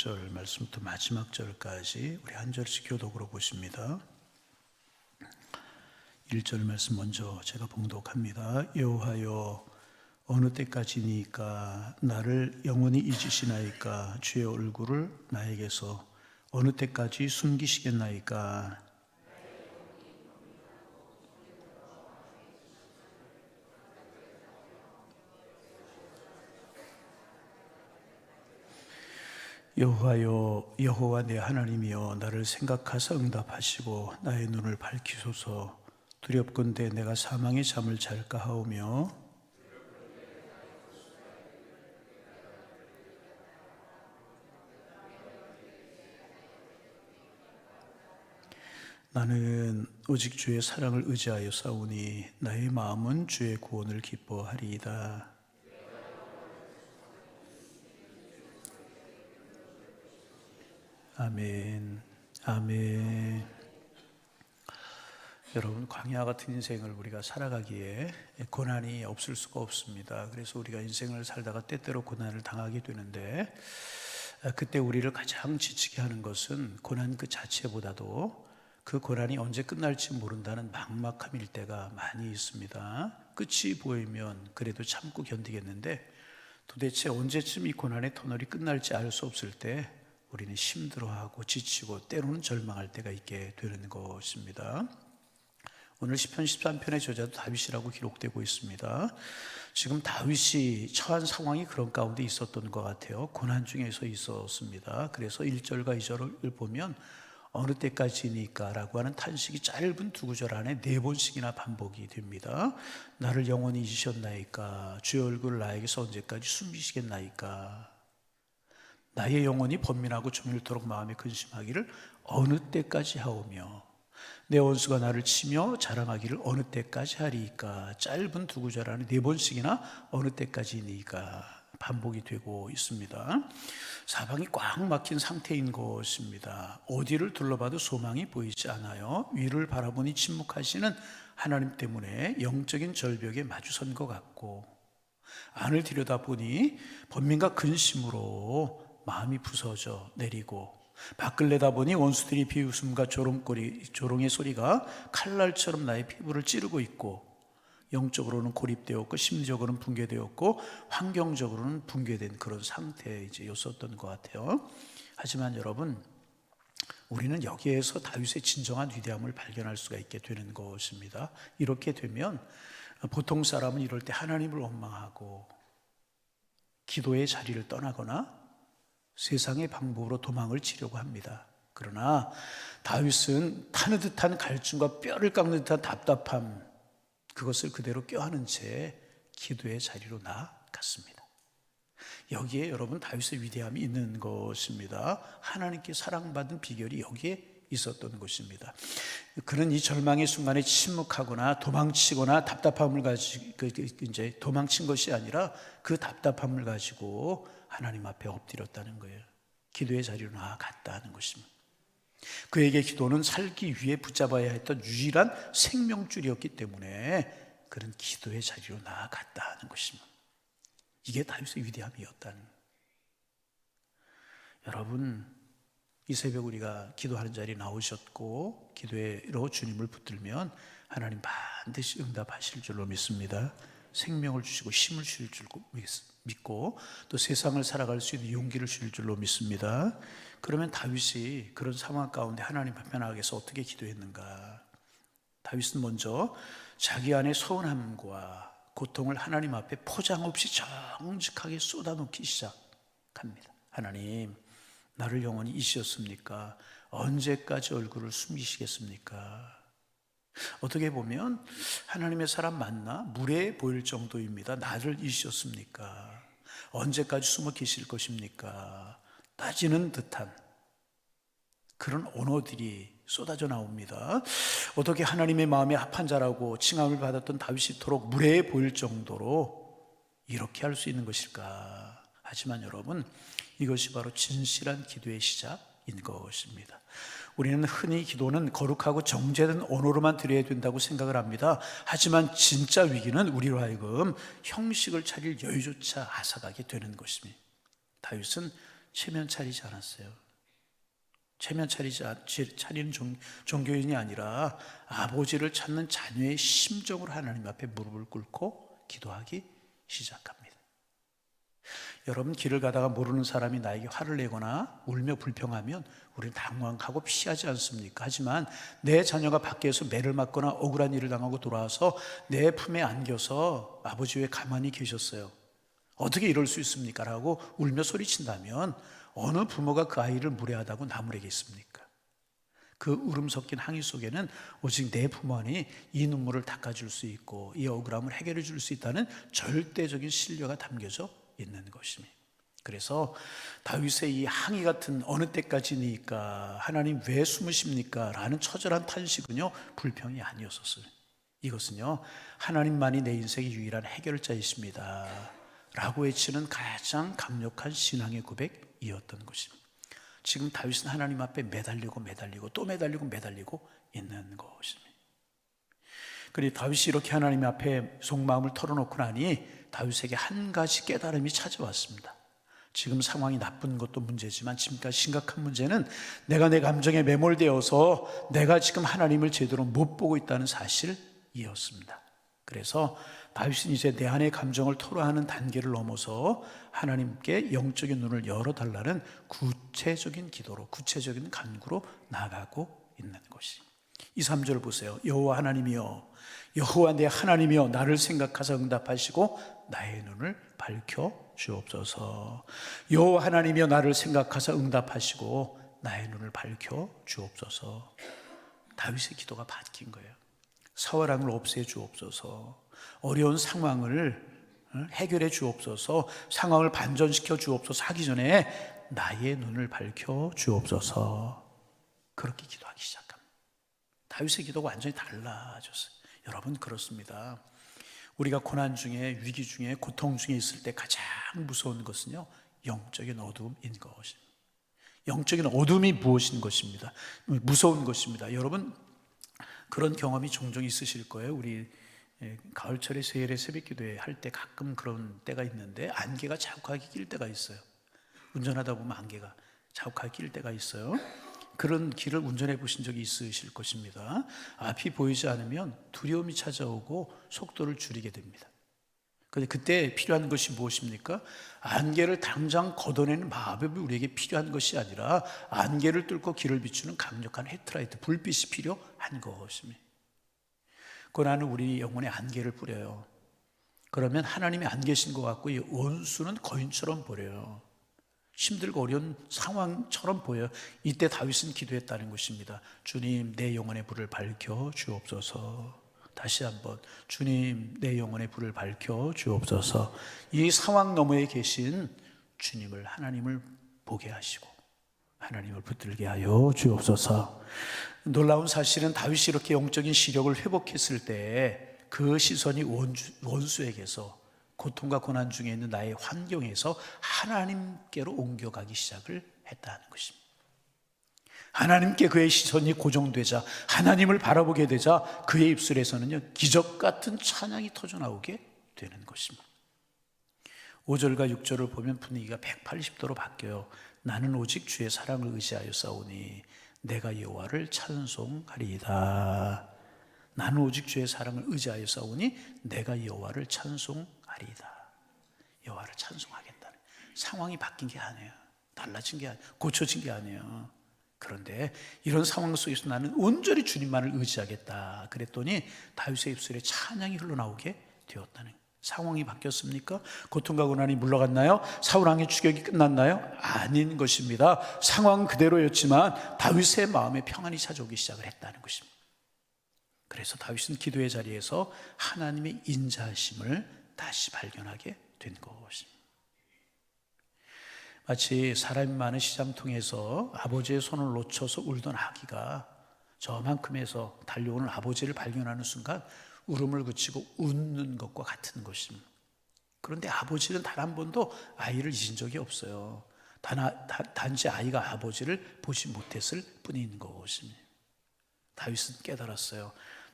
1절 말씀부터 마지막 절까지 우리 한 절씩 교독으로 보십니다. 1절 말씀 먼저 제가 봉독합니다. 여호와여, 어느 때까지니까 나를 영원히 잊으시나이까? 주의 얼굴을 나에게서 어느 때까지 숨기시겠나이까? 여호와여, 여호와 내 하나님이여, 나를 생각하사 응답하시고 나의 눈을 밝히소서. 두렵건대 내가 사망의 잠을 잘까 하오며 나는 오직 주의 사랑을 의지하여 싸우니 나의 마음은 주의 구원을 기뻐하리이다. 아멘. 아멘. 여러분, 광야 같은 인생을 우리가 살아가기에 고난이 없을 수가 없습니다. 그래서 우리가 인생을 살다가 때때로 고난을 당하게 되는데, 그때 우리를 가장 지치게 하는 것은 고난 그 자체보다도 그 고난이 언제 끝날지 모른다는 막막함일 때가 많이 있습니다. 끝이 보이면 그래도 참고 견디겠는데 도대체 언제쯤 이 고난의 터널이 끝날지 알 수 없을 때 우리는 힘들어하고 지치고 때로는 절망할 때가 있게 되는 것입니다. 오늘 시편 13편의 저자도 다윗이라고 기록되고 있습니다. 지금 다윗이 처한 상황이 그런 가운데 있었던 것 같아요. 고난 중에서 있었습니다. 그래서 1절과 2절을 보면 어느 때까지니까 라고 하는 탄식이 짧은 두 구절 안에 4번씩이나 반복이 됩니다. 나를 영원히 잊으셨나이까? 주의 얼굴을 나에게서 언제까지 숨기시겠나이까? 나의 영혼이 번민하고 종일토록 마음에 근심하기를 어느 때까지 하오며 내 원수가 나를 치며 자랑하기를 어느 때까지 하리이까? 짧은 두 구절 안에 4번씩이나 어느 때까지니까 반복이 되고 있습니다. 사방이 꽉 막힌 상태인 것입니다. 어디를 둘러봐도 소망이 보이지 않아요. 위를 바라보니 침묵하시는 하나님 때문에 영적인 절벽에 마주선 것 같고, 안을 들여다보니 번민과 근심으로 마음이 부서져 내리고, 밖을 내다보니 원수들이 비웃음과 조롱의 소리가 칼날처럼 나의 피부를 찌르고 있고, 영적으로는 고립되었고 심리적으로는 붕괴되었고 환경적으로는 붕괴된 그런 상태였었던 것 같아요. 하지만 여러분, 우리는 여기에서 다윗의 진정한 위대함을 발견할 수가 있게 되는 것입니다. 이렇게 되면 보통 사람은 이럴 때 하나님을 원망하고 기도의 자리를 떠나거나 세상의 방법으로 도망을 치려고 합니다. 그러나 다윗은 타는 듯한 갈증과 뼈를 깎는 듯한 답답함, 그것을 그대로 껴안은 채 기도의 자리로 나아갔습니다. 여기에 여러분 다윗의 위대함이 있는 것입니다. 하나님께 사랑받은 비결이 여기에 있었던 것입니다. 그는 이 절망의 순간에 침묵하거나 도망치거나 답답함을 가지고 이제 도망친 것이 아니라 그 답답함을 가지고 하나님 앞에 엎드렸다는 거예요. 기도의 자리로 나아갔다는 것입니다. 그에게 기도는 살기 위해 붙잡아야 했던 유일한 생명줄이었기 때문에 그는 기도의 자리로 나아갔다는 것입니다. 이게 다윗의 위대함이었다는. 여러분, 이 새벽 우리가 기도하는 자리에 나오셨고 기도로 주님을 붙들면 하나님 반드시 응답하실 줄로 믿습니다. 생명을 주시고 힘을 주실 줄 믿고 또 세상을 살아갈 수 있는 용기를 주실 줄로 믿습니다. 그러면 다윗이 그런 상황 가운데 하나님 앞에 나아가서 어떻게 기도했는가? 다윗은 먼저 자기 안의 서운함과 고통을 하나님 앞에 포장 없이 정직하게 쏟아놓기 시작합니다. 하나님, 나를 영원히 잊으셨습니까? 언제까지 얼굴을 숨기시겠습니까? 어떻게 보면 하나님의 사람 맞나? 무례해 보일 정도입니다. 나를 잊으셨습니까? 언제까지 숨어 계실 것입니까? 따지는 듯한 그런 언어들이 쏟아져 나옵니다. 어떻게 하나님의 마음에 합한 자라고 칭함을 받았던 다윗이 이토록 무례해 보일 정도로 이렇게 할 수 있는 것일까? 하지만 여러분, 이것이 바로 진실한 기도의 시작인 것입니다. 우리는 흔히 기도는 거룩하고 정제된 언어로만 드려야 된다고 생각을 합니다. 하지만 진짜 위기는 우리로 하여금 형식을 차릴 여유조차 앗아가게 되는 것입니다. 다윗은 체면 차리지 않았어요. 체면 차리는 종교인이 아니라 아버지를 찾는 자녀의 심정으로 하나님 앞에 무릎을 꿇고 기도하기 시작합니다. 여러분, 길을 가다가 모르는 사람이 나에게 화를 내거나 울며 불평하면 우리는 당황하고 피하지 않습니까? 하지만 내 자녀가 밖에서 매를 맞거나 억울한 일을 당하고 돌아와서 내 품에 안겨서 아버지 왜 가만히 계셨어요? 어떻게 이럴 수 있습니까? 라고 울며 소리친다면 어느 부모가 그 아이를 무례하다고 나무래겠습니까? 그 울음 섞인 항의 속에는 오직 내 부모니 이 눈물을 닦아줄 수 있고 이 억울함을 해결해 줄 수 있다는 절대적인 신뢰가 담겨져 있는 것입니다. 그래서 다윗의 이 항의 같은 어느 때까지니까 하나님 왜 숨으십니까? 라는 처절한 탄식은요, 불평이 아니었었어요. 이것은요, 하나님만이 내 인생의 유일한 해결자이십니다 라고 외치는 가장 강력한 신앙의 고백이었던 것입니다. 지금 다윗은 하나님 앞에 매달리고 또 매달리고 있는 것입니다. 그리고 다윗이 이렇게 하나님 앞에 속마음을 털어놓고 나니 다윗에게 한 가지 깨달음이 찾아왔습니다. 지금 상황이 나쁜 것도 문제지만 지금까지 심각한 문제는 내가 내 감정에 매몰되어서 내가 지금 하나님을 제대로 못 보고 있다는 사실이었습니다. 그래서 다윗은 이제 내 안의 감정을 토로하는 단계를 넘어서 하나님께 영적인 눈을 열어달라는 구체적인 기도로, 구체적인 간구로 나아가고 있는 것이. 이 3절을 보세요. 여호와 하나님이여, 여호와 내 하나님이여, 나를 생각하사 응답하시고 나의 눈을 밝혀 주옵소서. 여호와 하나님이여, 나를 생각하사 응답하시고 나의 눈을 밝혀 주옵소서. 다윗의 기도가 바뀐 거예요. 사월함을 없애 주옵소서. 어려운 상황을 해결해 주옵소서. 상황을 반전시켜 주옵소서 하기 전에 나의 눈을 밝혀 주옵소서. 그렇게 기도하기 시작합니다. 다윗의 기도가 완전히 달라졌어요. 여러분, 그렇습니다. 우리가 고난 중에, 위기 중에, 고통 중에 있을 때 가장 무서운 것은요, 영적인 어둠인 것입니다. 영적인 어둠이 무엇인 것입니다. 무서운 것입니다. 여러분, 그런 경험이 종종 있으실 거예요. 우리 가을철에 세일의 새벽기도회 할 때 가끔 그런 때가 있는데 안개가 자욱하게 낄 때가 있어요. 운전하다 보면 안개가 자욱하게 낄 때가 있어요. 그런 길을 운전해 보신 적이 있으실 것입니다. 앞이 보이지 않으면 두려움이 찾아오고 속도를 줄이게 됩니다. 그런데 그때 필요한 것이 무엇입니까? 안개를 당장 걷어내는 마법이 우리에게 필요한 것이 아니라 안개를 뚫고 길을 비추는 강력한 헤드라이트, 불빛이 필요한 것입니다. 고난은 우리 영혼에 안개를 뿌려요. 그러면 하나님이 안 계신 것 같고 이 원수는 거인처럼 보여요. 힘들고 어려운 상황처럼 보여요. 이때 다윗은 기도했다는 것입니다. 주님, 내 영혼의 불을 밝혀 주옵소서. 다시 한번, 주님, 내 영혼의 불을 밝혀 주옵소서. 이 상황 너머에 계신 주님을, 하나님을 보게 하시고 하나님을 붙들게 하여 주옵소서. 놀라운 사실은 다윗이 이렇게 영적인 시력을 회복했을 때 그 시선이 원수에게서, 고통과 고난 중에 있는 나의 환경에서 하나님께로 옮겨가기 시작을 했다는 것입니다. 하나님께 그의 시선이 고정되자, 하나님을 바라보게 되자 그의 입술에서는요, 기적 같은 찬양이 터져나오게 되는 것입니다. 5절과 6절을 보면 분위기가 180도로 바뀌어요. 나는 오직 주의 사랑을 의지하여 싸우니 내가 여호와를 찬송하리이다. 나는 오직 주의 사랑을 의지하여 싸우니 내가 여호와를 찬송하리이다. 여호와를 찬송하겠다는, 상황이 바뀐 게 아니에요. 달라진 게 아니에요. 고쳐진 게 아니에요. 그런데 이런 상황 속에서 나는 온전히 주님만을 의지하겠다 그랬더니 다윗의 입술에 찬양이 흘러나오게 되었다는 거예요. 상황이 바뀌었습니까? 고통과 고난이 물러갔나요? 사울 왕의 추격이 끝났나요? 아닌 것입니다. 상황은 그대로였지만 다윗의 마음에 평안이 찾아오기 시작을 했다는 것입니다. 그래서 다윗은 기도의 자리에서 하나님의 인자하심을 다시 발견하게 된 것입니다. 마치 사람이 많은 시장통에서 아버지의 손을 놓쳐서 울던 아기가 저만큼에서 달려오는 아버지를 발견하는 순간 울음을 그치고 웃는 것과 같은 것입니다. 그런데 아버지는 단 한 번도 아이를 잊은 적이 없어요. 단지 아이가 아버지를 보지 못했을 뿐인 것입니다. 다윗은 깨달았어요.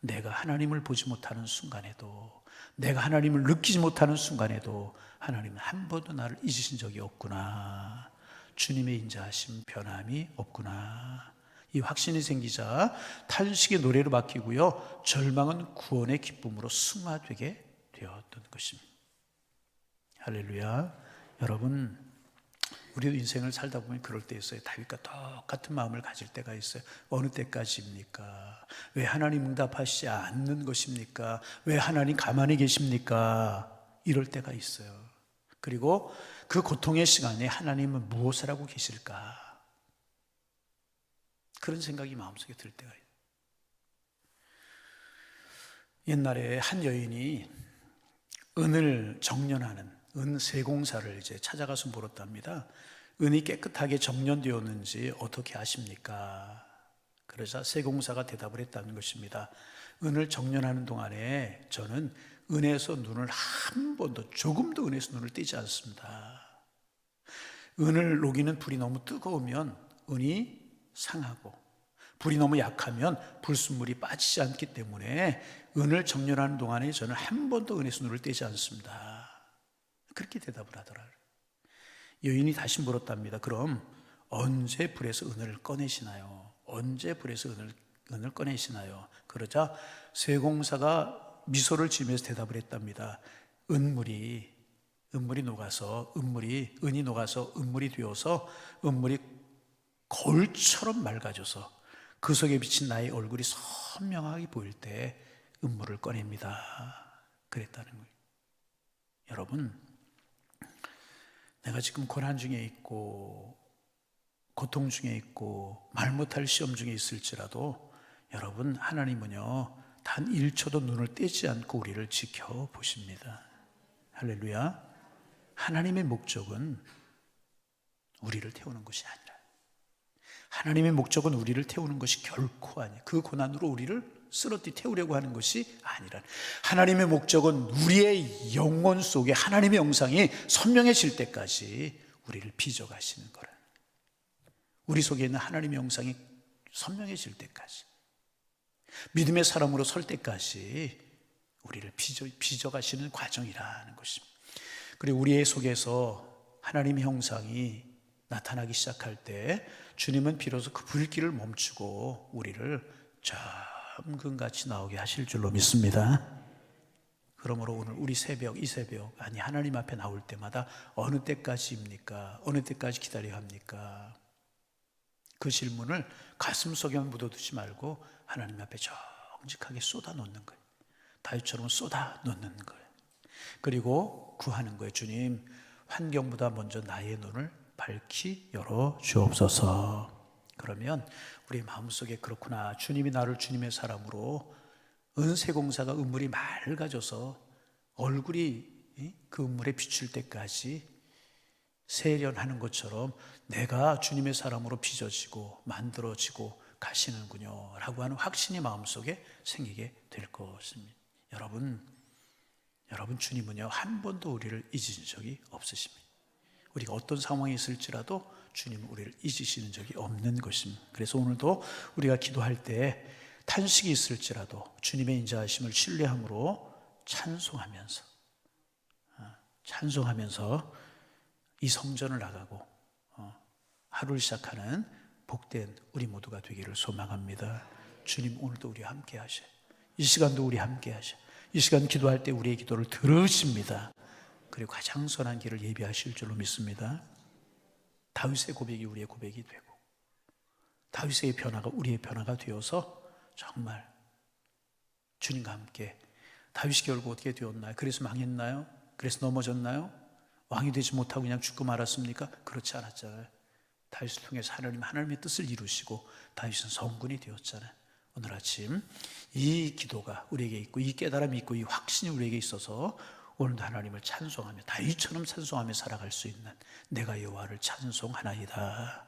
내가 하나님을 보지 못하는 순간에도, 내가 하나님을 느끼지 못하는 순간에도 하나님은 한 번도 나를 잊으신 적이 없구나. 주님의 인자하심 변함이 없구나. 이 확신이 생기자 탄식의 노래로 바뀌고요, 절망은 구원의 기쁨으로 승화되게 되었던 것입니다. 할렐루야. 여러분, 우리도 인생을 살다 보면 그럴 때 있어요. 다윗과 똑같은 마음을 가질 때가 있어요. 어느 때까지입니까? 왜 하나님 응답하시지 않는 것입니까? 왜 하나님 가만히 계십니까? 이럴 때가 있어요. 그리고 그 고통의 시간에 하나님은 무엇을 하고 계실까? 그런 생각이 마음속에 들 때가 있어요. 옛날에 한 여인이 은을 정련하는 은 세공사를 이제 찾아가서 물었답니다. 은이 깨끗하게 정련되었는지 어떻게 아십니까? 그러자 세공사가 대답을 했다는 것입니다. 은을 정련하는 동안에 저는 은에서 눈을 한 번도, 조금도 은에서 눈을 떼지 않습니다. 은을 녹이는 불이 너무 뜨거우면 은이 상하고, 불이 너무 약하면 불순물이 빠지지 않기 때문에 은을 정련하는 동안에 저는 한 번도 은에서 눈을 떼지 않습니다. 그렇게 대답을 하더라고요. 여인이 다시 물었답니다. 그럼 언제 불에서 은을 꺼내시나요? 언제 불에서 은을 꺼내시나요? 그러자 세공사가 미소를 지으면서 대답을 했답니다. 은이 녹아서 은이 녹아서 은물이 되어서 은물이 거울처럼 맑아져서 그 속에 비친 나의 얼굴이 선명하게 보일 때 은물을 꺼냅니다. 그랬다는 거예요. 여러분, 내가 지금 고난 중에 있고 고통 중에 있고 말 못할 시험 중에 있을지라도 여러분, 하나님은요 단 1초도 눈을 떼지 않고 우리를 지켜보십니다. 할렐루야. 하나님의 목적은 우리를 태우는 것이 아니라, 하나님의 목적은 우리를 태우는 것이 결코 아니에요. 그 고난으로 우리를 쓰러뜨리 태우려고 하는 것이 아니라, 하나님의 목적은 우리의 영혼 속에 하나님의 영상이 선명해질 때까지 우리를 빚어가시는 거라. 우리 속에 있는 하나님의 영상이 선명해질 때까지, 믿음의 사람으로 설 때까지 우리를 빚어가시는 과정이라는 것입니다. 그리고 우리의 속에서 하나님의 형상이 나타나기 시작할 때 주님은 비로소 그 불길을 멈추고 우리를 잠금같이 나오게 하실 줄로 믿습니다. 그러므로 오늘 우리 새벽, 이 새벽, 아니 하나님 앞에 나올 때마다 어느 때까지입니까? 어느 때까지 기다려야 합니까? 그 질문을 가슴속에만 묻어두지 말고 하나님 앞에 정직하게 쏟아놓는 거예요. 다윗처럼 쏟아놓는 거예요. 그리고 구하는 거예요. 주님, 환경보다 먼저 나의 눈을 밝히 열어 주옵소서. 그러면 우리 마음속에 그렇구나, 주님이 나를 주님의 사람으로 은세공사가 은물이 맑아져서 얼굴이 그 은물에 비출 때까지 세련하는 것처럼 내가 주님의 사람으로 빚어지고 만들어지고 가시는군요 라고 하는 확신이 마음속에 생기게 될 것입니다. 여러분 주님은요 한 번도 우리를 잊으신 적이 없으십니다. 우리가 어떤 상황에 있을지라도 주님은 우리를 잊으시는 적이 없는 것입니다. 그래서 오늘도 우리가 기도할 때 탄식이 있을지라도 주님의 인자하심을 신뢰함으로 찬송하면서 이 성전을 나가고 하루를 시작하는 복된 우리 모두가 되기를 소망합니다. 주님 오늘도 우리와 함께 하셔요. 이 시간도 우리 함께 하셔요. 이 시간 기도할 때 우리의 기도를 들으십니다. 그리고 가장 선한 길을 예비하실 줄로 믿습니다. 다윗의 고백이 우리의 고백이 되고 다윗의 변화가 우리의 변화가 되어서 정말 주님과 함께, 다윗이 결국 어떻게 되었나요? 그래서 망했나요? 그래서 넘어졌나요? 왕이 되지 못하고 그냥 죽고 말았습니까? 그렇지 않았잖아요. 다윗을 통해서 하나님의 뜻을 이루시고 다윗은 성군이 되었잖아요. 오늘 아침 이 기도가 우리에게 있고 이 깨달음이 있고 이 확신이 우리에게 있어서 오늘도 하나님을 찬송하며 다윗처럼 찬송하며 살아갈 수 있는 내가 여호와를 찬송하나이다,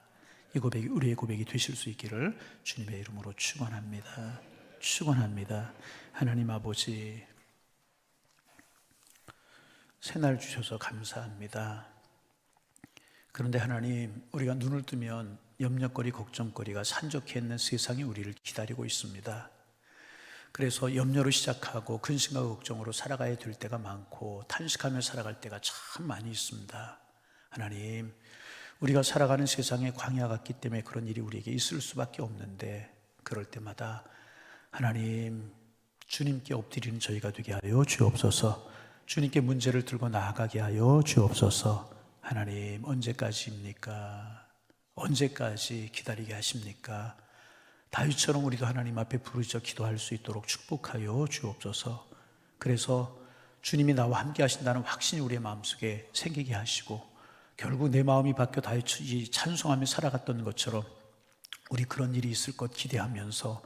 이 고백이 우리의 고백이 되실 수 있기를 주님의 이름으로 축원합니다. 축원합니다. 하나님 아버지, 새날 주셔서 감사합니다. 그런데 하나님, 우리가 눈을 뜨면 염려거리, 걱정거리가 산적해 있는 세상이 우리를 기다리고 있습니다. 그래서 염려로 시작하고 근심과 걱정으로 살아가야 될 때가 많고 탄식하며 살아갈 때가 참 많이 있습니다. 하나님, 우리가 살아가는 세상에 광야 같기 때문에 그런 일이 우리에게 있을 수밖에 없는데, 그럴 때마다 하나님, 주님께 엎드리는 저희가 되게 하여 주옵소서. 주님께 문제를 들고 나아가게 하여 주옵소서. 하나님, 언제까지입니까? 언제까지 기다리게 하십니까? 다윗처럼 우리도 하나님 앞에 부르짖어 기도할 수 있도록 축복하여 주옵소서. 그래서 주님이 나와 함께 하신다는 확신이 우리의 마음속에 생기게 하시고, 결국 내 마음이 바뀌어 다윗이 찬송하며 살아갔던 것처럼 우리 그런 일이 있을 것 기대하면서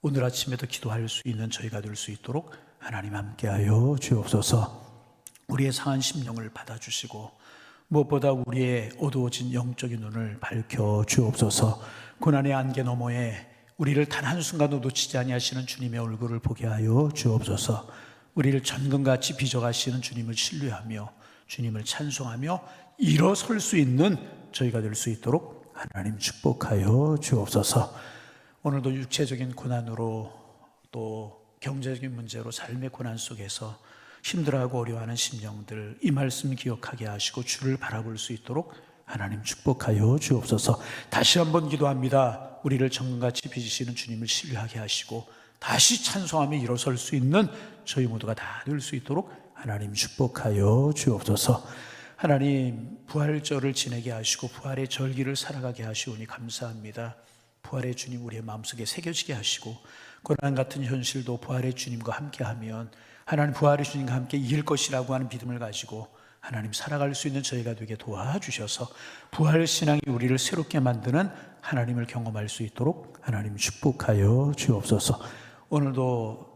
오늘 아침에도 기도할 수 있는 저희가 될 수 있도록 하나님 함께하여 주옵소서. 우리의 상한 심령을 받아주시고 무엇보다 우리의 어두워진 영적인 눈을 밝혀 주옵소서. 고난의 안개 너머에 우리를 단 한순간도 놓치지 아니하시는 주님의 얼굴을 보게 하여 주옵소서. 우리를 전근같이 빚어가시는 주님을 신뢰하며 주님을 찬송하며 일어설 수 있는 저희가 될 수 있도록 하나님 축복하여 주옵소서. 오늘도 육체적인 고난으로 또 경제적인 문제로 삶의 고난 속에서 힘들어하고 어려워하는 심령들, 이 말씀 기억하게 하시고 주를 바라볼 수 있도록 하나님 축복하여 주옵소서. 다시 한번 기도합니다. 우리를 정금같이 빚으시는 주님을 신뢰하게 하시고 다시 찬송하며 일어설 수 있는 저희 모두가 다 될 수 있도록 하나님 축복하여 주옵소서. 하나님, 부활절을 지내게 하시고 부활의 절기를 살아가게 하시오니 감사합니다. 부활의 주님 우리의 마음속에 새겨지게 하시고 고난 같은 현실도 부활의 주님과 함께하면 하나님 부활의 주님과 함께 이길 것이라고 하는 믿음을 가지고 하나님 살아갈 수 있는 저희가 되게 도와주셔서 부활 신앙이 우리를 새롭게 만드는 하나님을 경험할 수 있도록 하나님 축복하여 주옵소서. 오늘도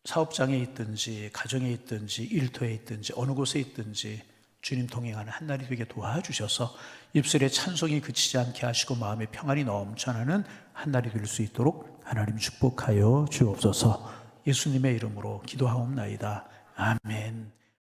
사업장에 있든지 가정에 있든지 일터에 있든지 어느 곳에 있든지 주님 동행하는 한 날이 되게 도와주셔서 입술에 찬송이 그치지 않게 하시고 마음에 평안이 넘쳐나는 한 날이 될 수 있도록 하나님 축복하여 주옵소서. 예수님의 이름으로 기도하옵나이다. 아멘.